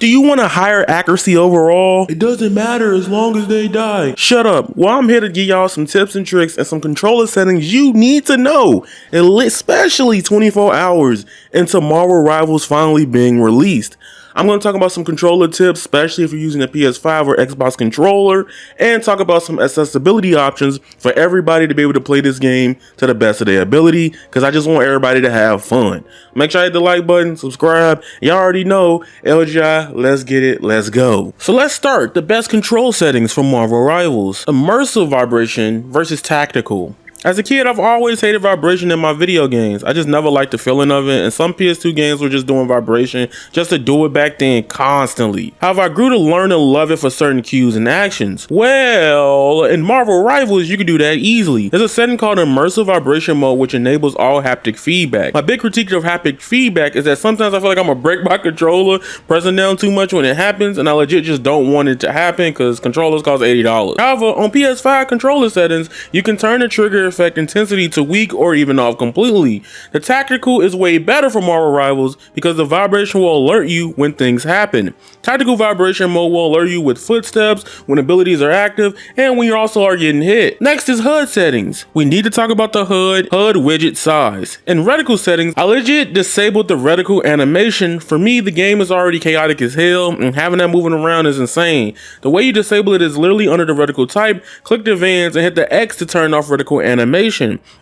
Do you want a higher accuracy overall? It doesn't matter as long as they die. Shut up. Well, I'm here to give y'all some tips and tricks and some controller settings you need to know, especially 24 hours into Marvel Rivals finally being released. I'm going to talk about some controller tips, especially if you're using a PS5 or Xbox controller, and talk about some accessibility options for everybody to be able to play this game to the best of their ability, because I just want everybody to have fun. Make sure you hit the like button, subscribe. Y'all already know, LGI, let's get it, let's go. So let's start. The best control settings for Marvel Rivals. Immersive vibration versus tactical. As a kid, I've always hated vibration in my video games. I just never liked the feeling of it, and some PS2 games were just doing vibration just to do it back then constantly. However, I grew to learn and love it for certain cues and actions. Well, in Marvel Rivals, you can do that easily. There's a setting called Immersive Vibration Mode, which enables all haptic feedback. My big critique of haptic feedback is that sometimes I feel like I'm gonna break my controller pressing down too much when it happens, and I legit just don't want it to happen because controllers cost $80. However, on PS5 controller settings, you can turn the trigger effect intensity to weak or even off completely. The tactical is way better for Marvel Rivals because the vibration will alert you when things happen. Tactical vibration mode will alert you with footsteps, when abilities are active, and when you also are getting hit. Next is HUD settings. We need to talk about the HUD widget size. In Reticle settings, I legit disabled the reticle animation. For me, the game is already chaotic as hell, and having that moving around is insane. The way you disable it is literally under the reticle type, click the Vans, and hit the X to turn off reticle animation.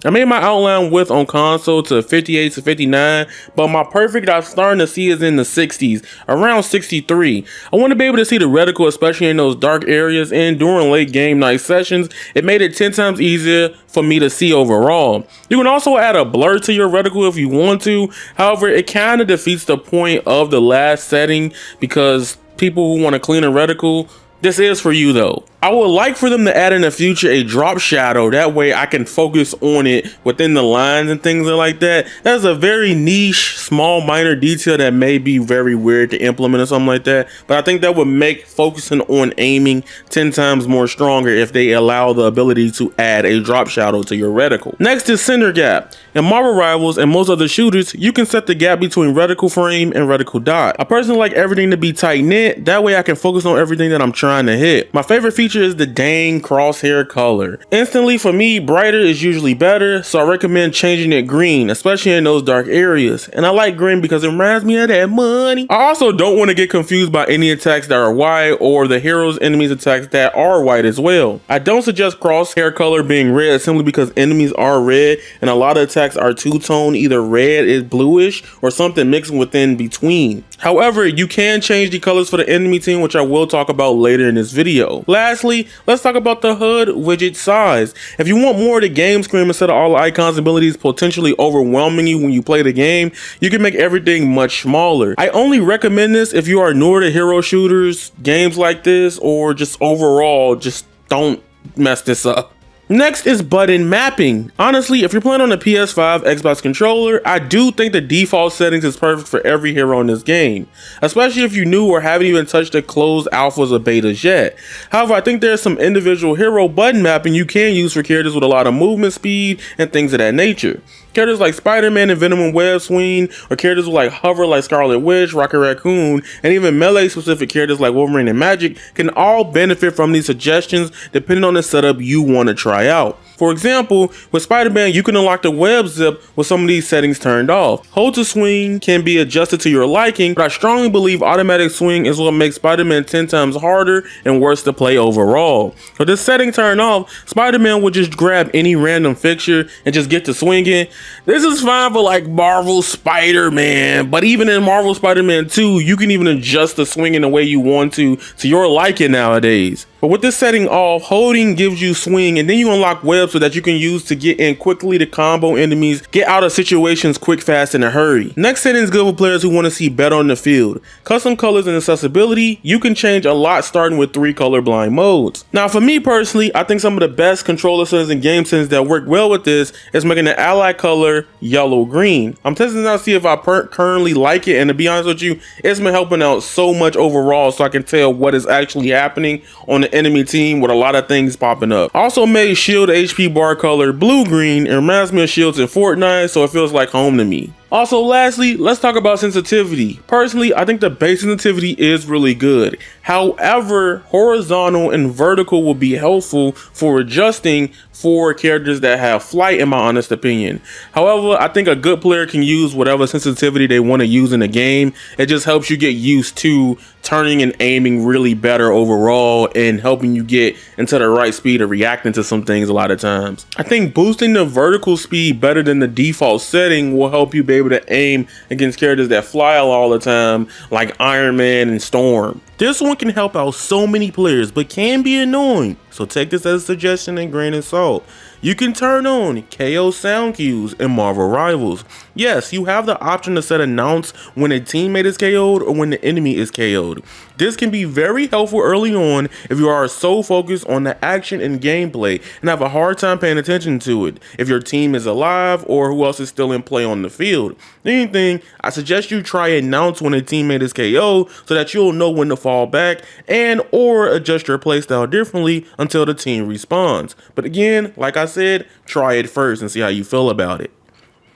I made my outline width on console to 58 to 59, but my perfect I'm starting to see is in the 60s, around 63. I want to be able to see the reticle, especially in those dark areas, and during late game night sessions, it made it 10 times easier for me to see overall. You can also add a blur to your reticle if you want to. However, it kind of defeats the point of the last setting because people who want to clean a reticle, this is for you though. I would like for them to add in the future a drop shadow. That way I can focus on it within the lines and things like that. That's a very niche, small, minor detail that may be very weird to implement or something like that. But I think that would make focusing on aiming 10 times more stronger if they allow the ability to add a drop shadow to your reticle. Next is center gap. In Marvel Rivals and most other shooters, you can set the gap between reticle frame and reticle dot. I personally like everything to be tight knit. That way I can focus on everything that I'm trying to hit. My favorite feature is the dang crosshair color. Instantly, for me, brighter is usually better, so I recommend changing it green, especially in those dark areas. And I like green because it reminds me of that money. I also don't want to get confused by any attacks that are white or the hero's enemies attacks that are white as well. I don't suggest crosshair color being red simply because enemies are red and a lot of attacks are two-tone, either red is bluish or something mixing within between. However, you can change the colors for the enemy team, which I will talk about later in this video. Lastly, let's talk about the HUD widget size. If you want more of the game screen instead of all the icons and abilities potentially overwhelming you when you play the game, you can make everything much smaller. I only recommend this if you are newer to hero shooters, games like this, or just overall, just don't mess this up. Next is button mapping. Honestly, if you're playing on a PS5 Xbox controller, I do think the default settings is perfect for every hero in this game, especially if you're new or haven't even touched the closed alphas or betas yet. However, I think there's some individual hero button mapping you can use for characters with a lot of movement speed and things of that nature. Characters like Spider-Man and Venom and Web Swing, or characters with like Hover like Scarlet Witch, Rocket Raccoon, and even melee specific characters like Wolverine and Magic can all benefit from these suggestions depending on the setup you want to try out. For example, with Spider-Man, you can unlock the web zip with some of these settings turned off. Hold to swing can be adjusted to your liking, but I strongly believe automatic swing is what makes Spider-Man 10 times harder and worse to play overall. So this setting turned off, Spider-Man would just grab any random fixture and just get to swinging. This is fine for like Marvel Spider-Man, but even in Marvel Spider-Man 2, you can even adjust the swinging the way you want to your liking nowadays. But with this setting off, holding gives you swing, and then you unlock web so that you can use to get in quickly to combo enemies, get out of situations quick, fast, in a hurry. Next setting is good for players who want to see better on the field. Custom colors and accessibility, you can change a lot starting with 3 colorblind modes. Now for me personally, I think some of the best controller settings and game settings that work well with this is making the ally color yellow-green. I'm testing out to see if I currently like it, and to be honest with you, it's been helping out so much overall so I can tell what is actually happening on the enemy team with a lot of things popping up. Also made shield HP bar color blue-green. It reminds me of shields in Fortnite, so it feels like home to me. Also, lastly, let's talk about sensitivity. Personally, I think the base sensitivity is really good. However, horizontal and vertical will be helpful for adjusting for characters that have flight, in my honest opinion. However, I think a good player can use whatever sensitivity they want to use in the game. It just helps you get used to turning and aiming really better overall and helping you get into the right speed of reacting to some things a lot of times. I think boosting the vertical speed better than the default setting will help you be able to aim against characters that fly all the time, like Iron Man and Storm. This one can help out so many players, but can be annoying. So take this as a suggestion and grain of salt. You can turn on KO sound cues in Marvel Rivals. Yes, you have the option to set announce when a teammate is KO'd or when the enemy is KO'd. This can be very helpful early on if you are so focused on the action and gameplay and have a hard time paying attention to it. If your team is alive or who else is still in play on the field. Anything, I suggest you try announce when a teammate is KO'd so that you'll know when to fall back and or adjust your playstyle differently until the team respawns. But again, like I said, try it first and see how you feel about it.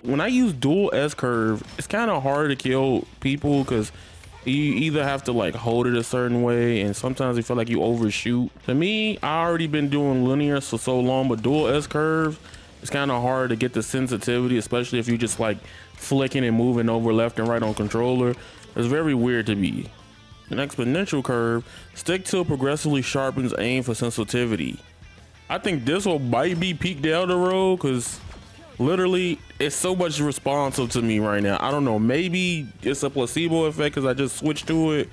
When I use dual S curve, it's kind of hard to kill people because you either have to like hold it a certain way and sometimes you feel like you overshoot. To me, I already been doing linear for so long, but dual S curve, it's kind of hard to get the sensitivity, especially if you just like flicking and moving over left and right on controller. It's very weird to me. An exponential curve, stick till progressively sharpens aim for sensitivity. I think this will might be peak down the road because literally it's so much responsive to me right now. I don't know, maybe it's a placebo effect because I just switched to it,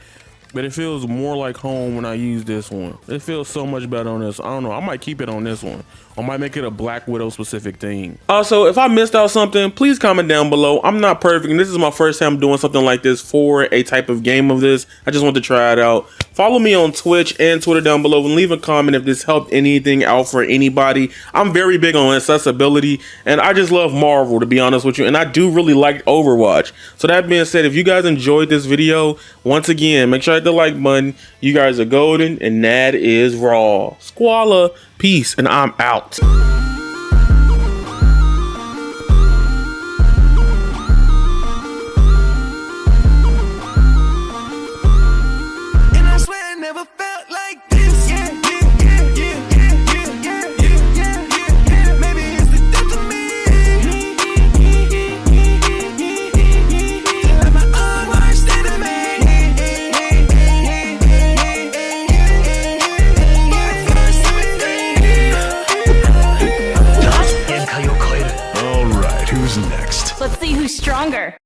but it feels more like home when I use this one. It feels so much better on this. I don't know, I might keep it on this one. I might make it a Black Widow specific thing. Also, if I missed out something, please comment down below. I'm not perfect, and this is my first time doing something like this for a type of game of this. I just want to try it out. Follow me on Twitch and Twitter down below and leave a comment if this helped anything out for anybody. I'm very big on accessibility, and I just love Marvel, to be honest with you, and I do really like Overwatch. So that being said, if you guys enjoyed this video, once again, make sure you hit the like button. You guys are golden, and that is raw. Squalla, peace, and I'm out. Let's see who's stronger.